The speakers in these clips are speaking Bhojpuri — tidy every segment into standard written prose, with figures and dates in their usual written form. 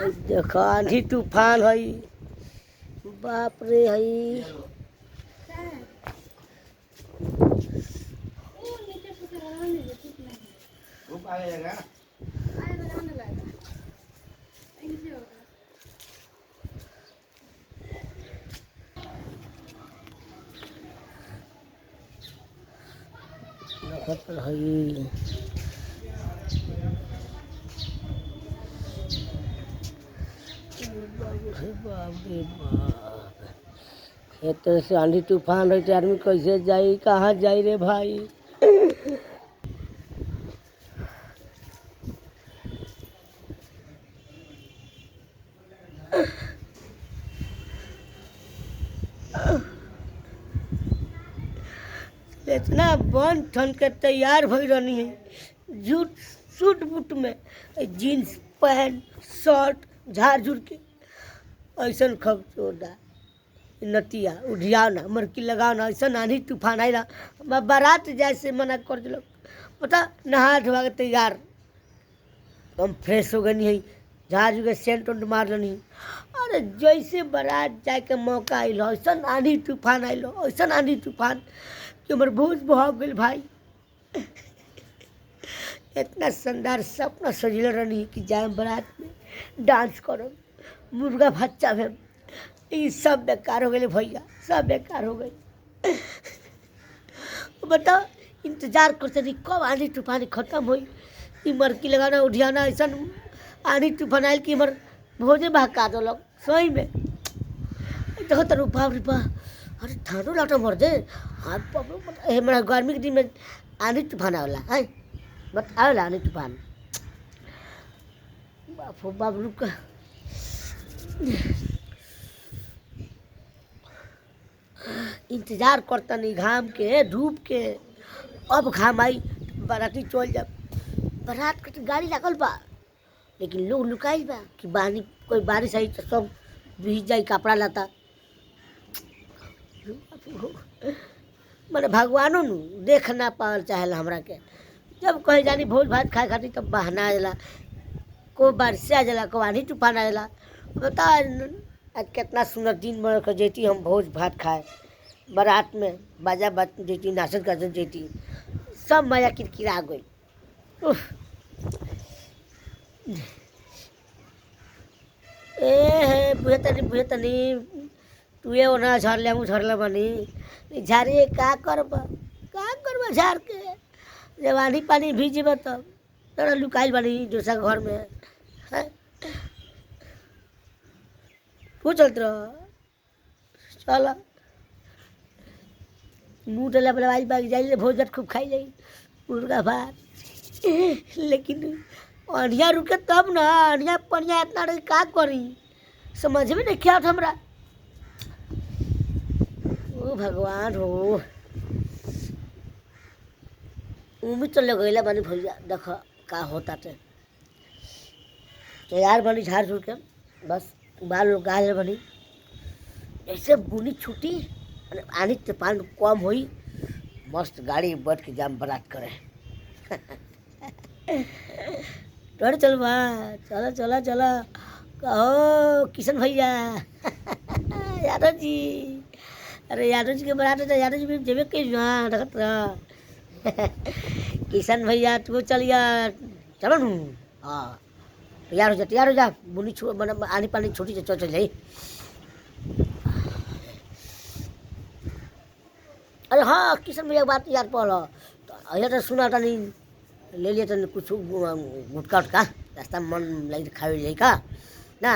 देखो आंधी तूफान हई, बाप रे हई। देखत हई बाप रे बाप। खेत से आंधी तूफान रही आदमी कैसे जाई, कहाँ जाई रे भाई। इतना बन ठन के तैयार भई रहनी है, जूट सूट बूट में जीन्स पैंट शर्ट झाड़ झूड़ के ऐसा खब चोदा नतिया उधियाओ ना मरकी लगाओ ना। ऐसा आंधी तूफान आई ना, बारात जाए से मना कर दिल। पता नहा धोवा के तैयार हम फ्रेश हो गई है, झाड़ झूड़ के सेंट उंट मार लेनी। अरे जैसे बारात जाए के मौका आइल ऐसा आंधी तूफान आइल, ऐसा आंधी तूफान कि हमारे भूज बहा गई भाई। इतना शानदार सपना सजल रहनी कि जाए बारात में डांस करो, मुर्गा भच्चा भेम, ये सब बेकार हो गए भैया, सब बेकार हो गई। बताओ इंतजार करते रही कब आंधी तूफान खत्म हुई। ई मरकी लगाना उधियाना ऐसा आंधी तूफान आयल कि हमार भोजे बहका दल सही में। देखो तो रूपा रूपा अरे थानो लाटा मर दे हाथ हमारा गर्मी के दिन में आंधी तूफान आवेला है, बट आवेला आंधी तूफान। बाप बाप रुक इंतजार करता नहीं घाम के धूप के। अब घाम आई बाराती चल जा, बारात के तो गाड़ी लागल बा लेकिन लोग लुकाइल बा कि बानी कोई बारिश आई तो सब भीज जाई कपड़ा लता। मैंने भगवानों नु देख ना पावल चाहेला हमरा के। जब कहीं जानी भोज भात खाए खाती तब बहाना आ जाला, को बारिश आ जाला, को आंधी तूफान आ जाला। बता आज कितना सुंदर दिन बन कर जेती हम भोज भात खाए, बारात में बाजा बाज जेती, नाचत गाचत जेती, सब मजा किरकिरा गई। ए हे बुझे तनी तू ये ओना झरले मुँह झरले बनी झाड़िए का करब झाड़ के। जब आंधी पानी भीजब तब तोरा लुकाइल बनी दूसरा घर में है? तू चलत रह चल मुँह टला बलवाई बाग जाइए भोज भात खूब खाई जाई मुर्गा भात। लेकिन अनिया रुके तब ना, अनिया पनिया इतना रही का करी समझ में नहीं क्या हमरा। ओ भगवान हो उम्मीद तो लगैला बनी भैया, देख का होता तैयार बनी झाड़ झूड़ के बस बाल लोग गाल बनी ऐसे बुनी छुटी आनी तूफान कम हुई मस्त गाड़ी बैठ के जाम बारात करे। डर चल बा चला चला चला कहो किशन भैया। यादव जी अरे यादव जी के बारात है, यादव जी भी जेबे के रखत रह। किशन भैया तू चलिया चलो नू। हाँ तैयार हो जा बुनी आनी पानी छोटी से चल जाई। अरे हाँ किशन भैया बात याद पड़ल तो अहिया तो सुना तनी ले लिया तनी कुछ गुटका उटका रास्ता मन लगी खाए जाई का ना।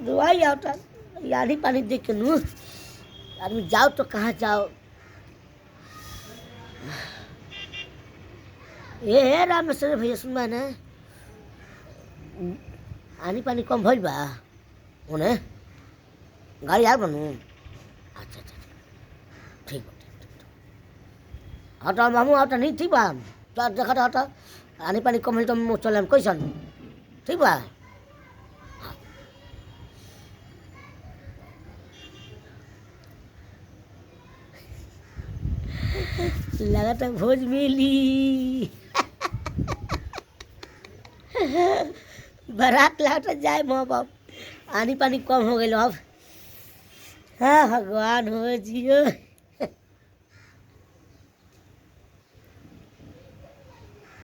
दुआई आता आंधी पानी देख के नू आदमी जाओ तो कहाँ जाओ। ये रामेश्वर भैया सुनबा ना आनी पानी कम भइल बा उन्हें गाड़ी आ बनू। अच्छा अच्छा ठीक बा हटा मामू आता नहीं ठीक बा देखा हटा आनी पानी कम है तो चल कैसन ठीक बा। लगा तो भोज मिली। बारात लाट जाए माँ बाप, आनी पानी कम हो गए अब। हाँ भगवान हो जियो।